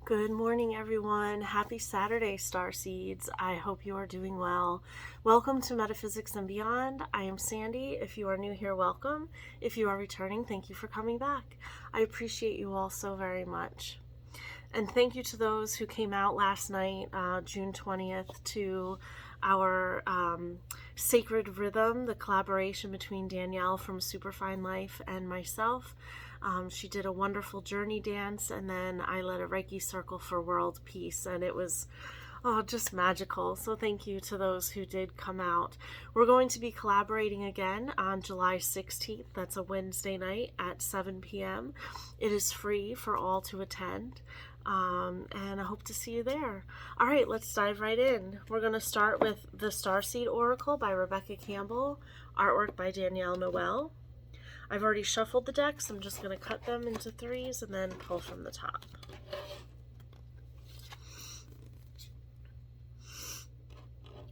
Good morning, everyone. Happy Saturday, Starseeds. I hope you are doing well. Welcome to Metaphysics and Beyond. I am Sandy. If you are new here, welcome. If you are returning, thank you for coming back. I appreciate you all so very much. And thank you to those who came out last night, June 20th, to our Sacred Rhythm, the collaboration between Danielle from Superfine Life and myself. She did a wonderful journey dance, and then I led a Reiki circle for world peace, and it was just magical. So thank you to those who did come out. We're going to be collaborating again on July 16th. That's a Wednesday night at 7 p.m. It is free for all to attend. And I hope to see you there. All right, let's dive right in. We're going to start with the Starseed Oracle by Rebecca Campbell, artwork by Danielle Noel. I've already shuffled the decks. I'm just going to cut them into threes and then pull from the top.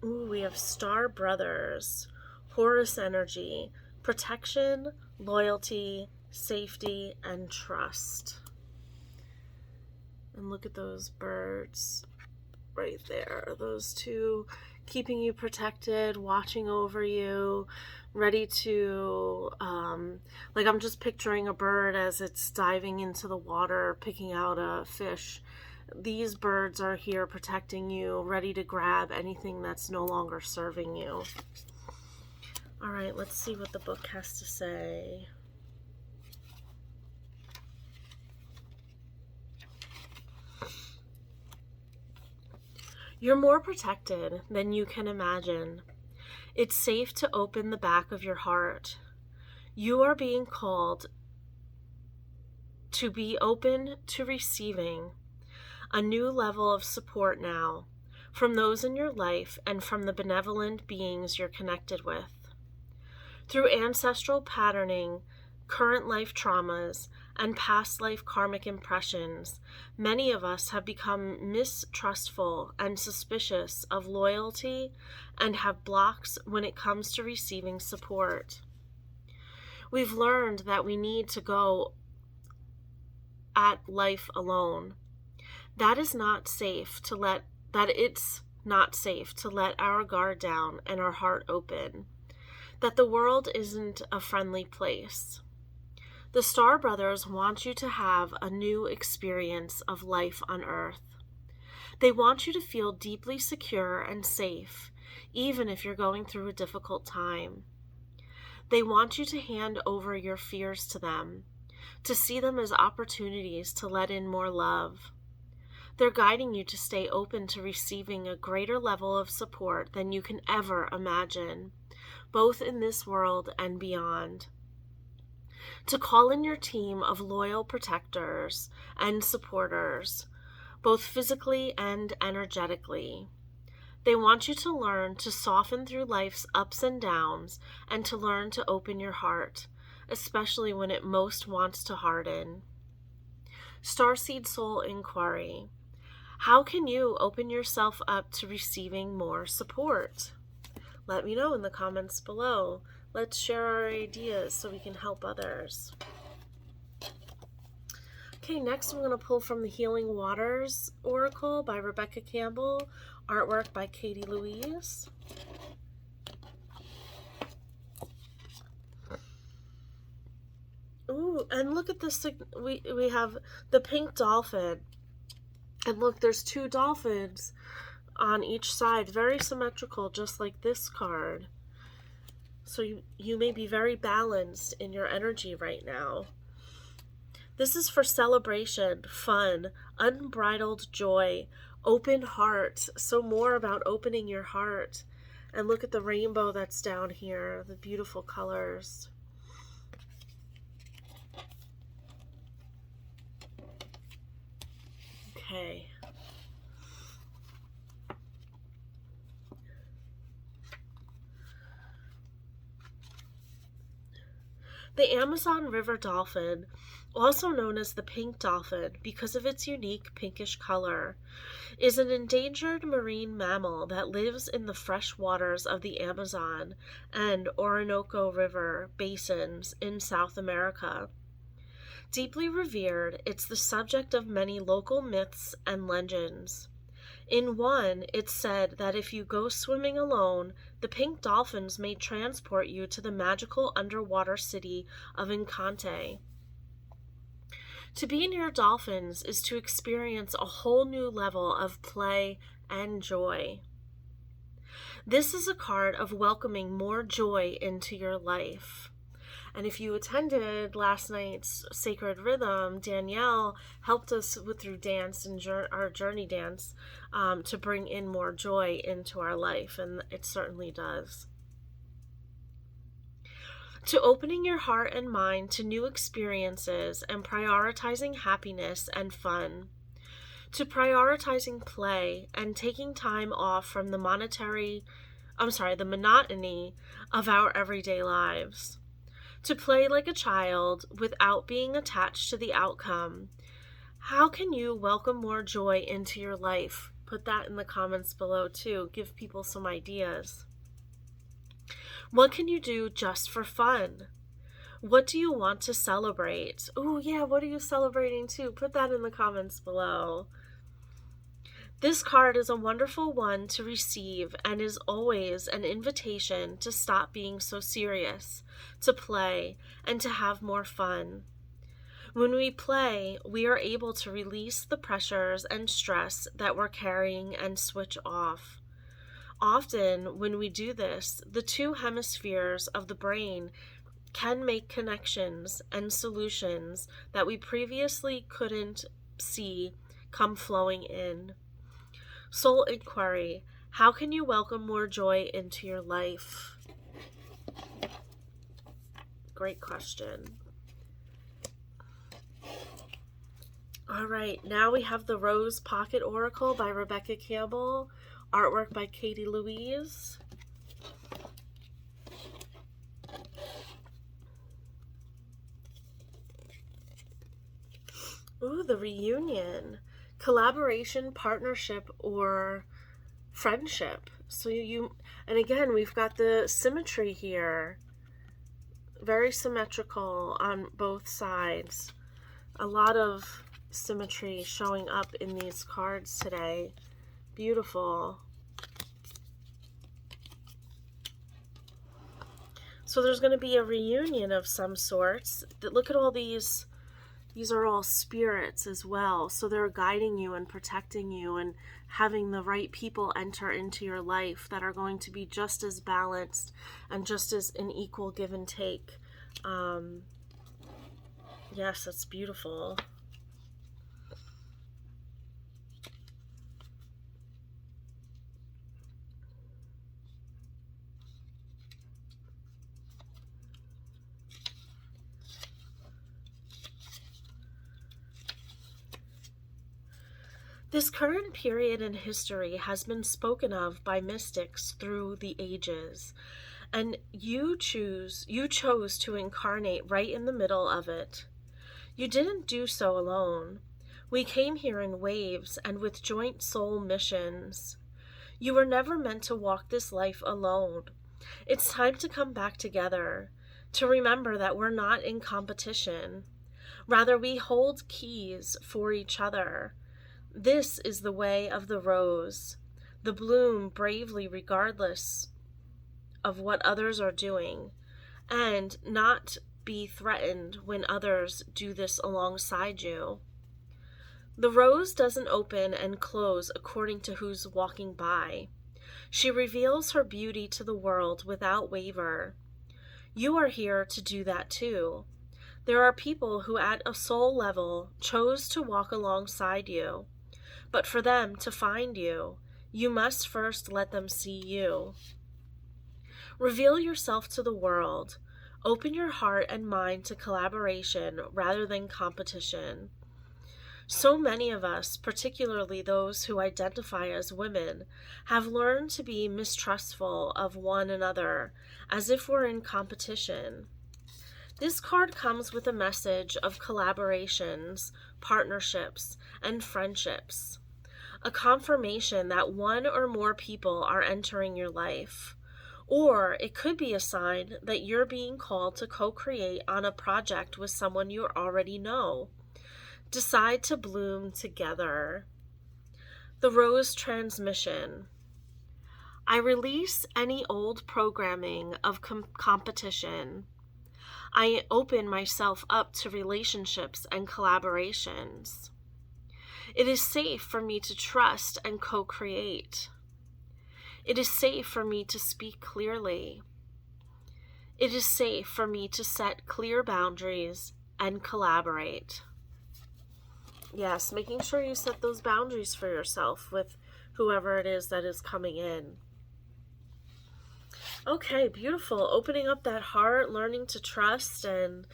Ooh, we have Star Brothers, Horus energy, protection, loyalty, safety, and trust. And look at those birds right there. Those two keeping you protected, watching over you, ready to, like I'm just picturing a bird as it's diving into the water, picking out a fish. These birds are here protecting you, ready to grab anything that's no longer serving you. All right, let's see what the book has to say. You're more protected than you can imagine. It's safe to open the back of your heart. You are being called to be open to receiving a new level of support now from those in your life and from the benevolent beings you're connected with. Through ancestral patterning, current life traumas, and past life karmic impressions, many of us have become mistrustful and suspicious of loyalty and have blocks when it comes to receiving support. We've learned that we need to go at life alone. It's not safe to let our guard down and our heart open. That the world isn't a friendly place. The Star Brothers want you to have a new experience of life on Earth. They want you to feel deeply secure and safe, even if you're going through a difficult time. They want you to hand over your fears to them, to see them as opportunities to let in more love. They're guiding you to stay open to receiving a greater level of support than you can ever imagine, both in this world and beyond. To call in your team of loyal protectors and supporters, both physically and energetically. They want you to learn to soften through life's ups and downs and to learn to open your heart, especially when it most wants to harden. Starseed Soul Inquiry. How can you open yourself up to receiving more support? Let me know in the comments below. Let's share our ideas so we can help others. Okay, next I'm going to pull from the Healing Waters Oracle by Rebecca Campbell, artwork by Katie Louise. Ooh, and look at this. We have the pink dolphin. And look, there's two dolphins on each side, very symmetrical, just like this card. So you may be very balanced in your energy right now. This is for celebration, fun, unbridled joy, open heart. So more about opening your heart. And look at the rainbow that's down here, the beautiful colors. Okay. The Amazon River dolphin, also known as the pink dolphin because of its unique pinkish color, is an endangered marine mammal that lives in the fresh waters of the Amazon and Orinoco River basins in South America. Deeply revered, it's the subject of many local myths and legends. In one, it's said that if you go swimming alone, the pink dolphins may transport you to the magical underwater city of Encanté. To be near dolphins is to experience a whole new level of play and joy. This is a card of welcoming more joy into your life. And if you attended last night's Sacred Rhythm, Danielle helped us through dance and our journey dance to bring in more joy into our life, and it certainly does. To opening your heart and mind to new experiences and prioritizing happiness and fun. To prioritizing play and taking time off from the monotony of our everyday lives. To play like a child without being attached to the outcome. How can you welcome more joy into your life? Put that in the comments below too. Give people some ideas. What can you do just for fun? What do you want to celebrate? Oh yeah, what are you celebrating too? Put that in the comments below. This card is a wonderful one to receive and is always an invitation to stop being so serious, to play, and to have more fun. When we play, we are able to release the pressures and stress that we're carrying and switch off. Often, when we do this, the two hemispheres of the brain can make connections and solutions that we previously couldn't see come flowing in. Soul inquiry: how can you welcome more joy into your life? Great question. All right, now we have the Rose Pocket Oracle by Rebecca Campbell, artwork by Katie Louise. Ooh, the reunion. Collaboration, partnership, or friendship. So and again, we've got the symmetry here. Very symmetrical on both sides. A lot of symmetry showing up in these cards today. Beautiful. So there's going to be a reunion of some sorts. Look at all these. These are all spirits as well. So they're guiding you and protecting you and having the right people enter into your life that are going to be just as balanced and just as an equal give and take. Yes, that's beautiful. This current period in history has been spoken of by mystics through the ages, and you chose to incarnate right in the middle of it. You didn't do so alone. We came here in waves and with joint soul missions. You were never meant to walk this life alone. It's time to come back together, to remember that we're not in competition. Rather, we hold keys for each other. This is the way of the rose, the bloom bravely regardless of what others are doing, and not be threatened when others do this alongside you. The rose doesn't open and close according to who's walking by. She reveals her beauty to the world without waver. You are here to do that too. There are people who at a soul level chose to walk alongside you. But for them to find you, you must first let them see you. Reveal yourself to the world. Open your heart and mind to collaboration rather than competition. So many of us, particularly those who identify as women, have learned to be mistrustful of one another, as if we're in competition. This card comes with a message of collaborations, partnerships, and friendships. A confirmation that one or more people are entering your life, Or it could be a sign that you're being called to co-create on a project with someone you already know. Decide to bloom together. The Rose Transmission. I release any old programming of competition. I open myself up to relationships and collaborations. It is safe for me to trust and co-create. It is safe for me to speak clearly. It is safe for me to set clear boundaries and collaborate. Yes, making sure you set those boundaries for yourself with whoever it is that is coming in. Okay, beautiful. Opening up that heart, learning to trust, and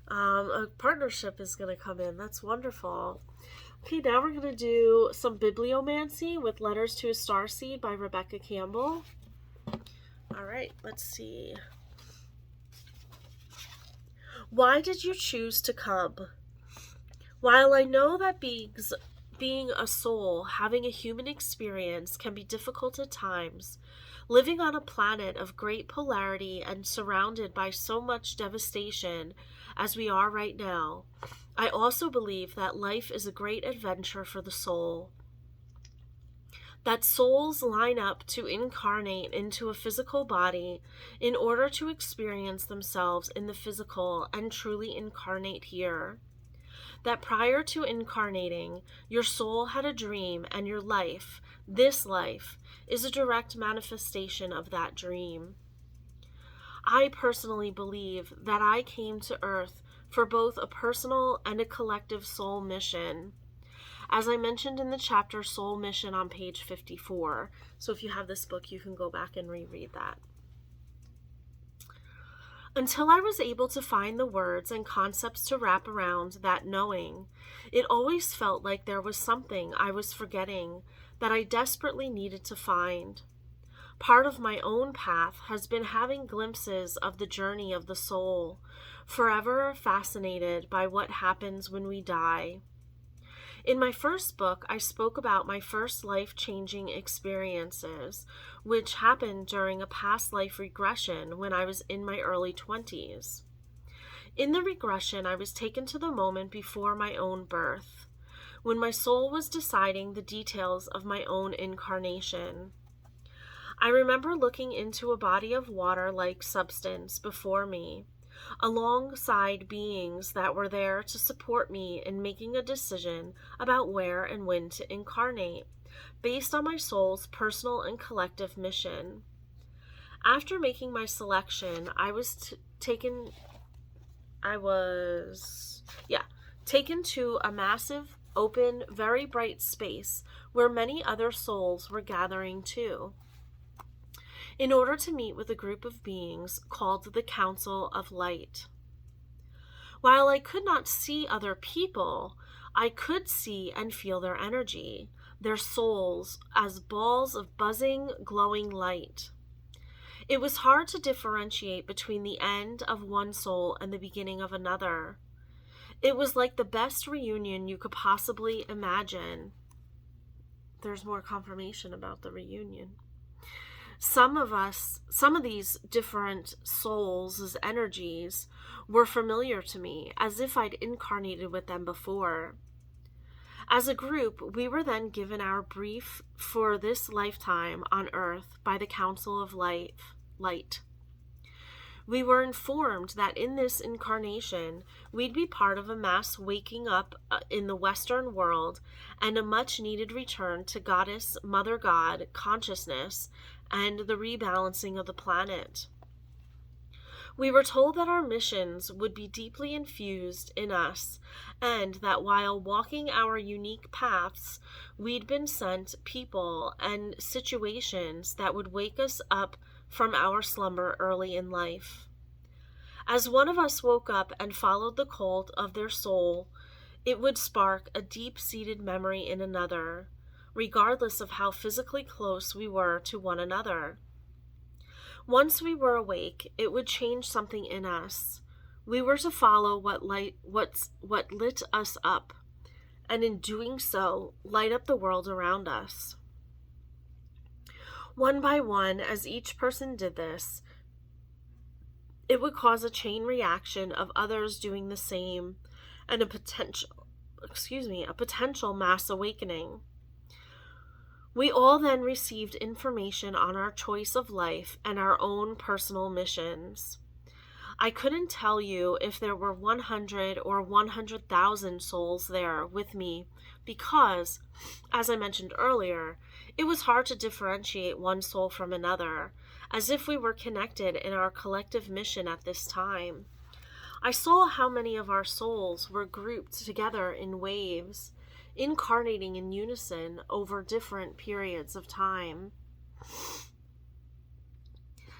a partnership is going to come in. That's wonderful. Okay, now we're going to do some bibliomancy with Letters to a Starseed by Rebecca Campbell. All right, let's see. Why did you choose to come? While I know that being a soul, having a human experience can be difficult at times, living on a planet of great polarity and surrounded by so much devastation as we are right now, I also believe that life is a great adventure for the soul. That souls line up to incarnate into a physical body in order to experience themselves in the physical and truly incarnate here. That prior to incarnating, your soul had a dream, and your life, this life, is a direct manifestation of that dream. I personally believe that I came to Earth for both a personal and a collective soul mission. As I mentioned in the chapter Soul Mission on page 54. So if you have this book, you can go back and reread that. Until I was able to find the words and concepts to wrap around that knowing, it always felt like there was something I was forgetting that I desperately needed to find. Part of my own path has been having glimpses of the journey of the soul, forever fascinated by what happens when we die. In my first book, I spoke about my first life-changing experiences, which happened during a past life regression when I was in my early 20s. In the regression, I was taken to the moment before my own birth, when my soul was deciding the details of my own incarnation. I remember looking into a body of water-like substance before me, alongside beings that were there to support me in making a decision about where and when to incarnate, based on my soul's personal and collective mission. After making my selection, I was taken to a massive, open, very bright space where many other souls were gathering too, in order to meet with a group of beings called the Council of Light. While I could not see other people, I could see and feel their energy, their souls, as balls of buzzing, glowing light. It was hard to differentiate between the end of one soul and the beginning of another. It was like the best reunion you could possibly imagine. There's more confirmation about the reunion. Some of these different souls' energies were familiar to me, as if I'd incarnated with them before. As a group, we were then given our brief for this lifetime on Earth by the Council of Light. We were informed that in this incarnation, we'd be part of a mass waking up in the Western world and a much-needed return to Goddess, Mother God, consciousness, and the rebalancing of the planet. We were told that our missions would be deeply infused in us, and that while walking our unique paths, we'd been sent people and situations that would wake us up from our slumber early in life. As one of us woke up and followed the call of their soul, it would spark a deep-seated memory in another, regardless of how physically close we were to one another. Once we were awake, it would change something in us. We were to follow what lit us up, and in doing so, light up the world around us. One by one, as each person did this, it would cause a chain reaction of others doing the same and a potential mass awakening. We all then received information on our choice of life and our own personal missions. I couldn't tell you if there were 100 or 100,000 souls there with me because, as I mentioned earlier, it was hard to differentiate one soul from another, as if we were connected in our collective mission at this time. I saw how many of our souls were grouped together in waves, incarnating in unison over different periods of time.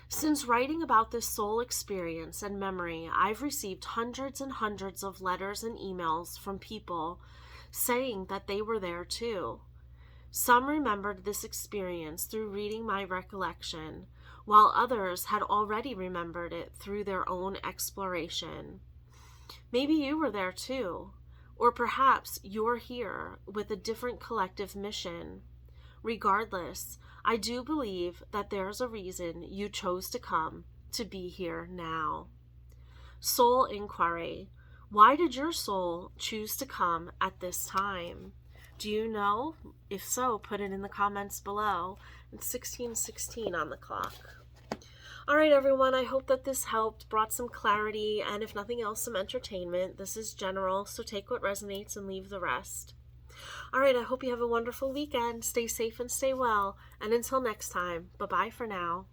Since writing about this soul experience and memory, I've received hundreds and hundreds of letters and emails from people saying that they were there too. Some remembered this experience through reading my recollection, while others had already remembered it through their own exploration. Maybe you were there too, or perhaps you're here with a different collective mission. Regardless, I do believe that there's a reason you chose to come to be here now. Soul inquiry. Why did your soul choose to come at this time? Do you know? If so, put it in the comments below. It's 16:16 on the clock. All right, everyone, I hope that this helped, brought some clarity, and if nothing else, some entertainment. This is general, so take what resonates and leave the rest. All right, I hope you have a wonderful weekend. Stay safe and stay well. And until next time, bye-bye for now.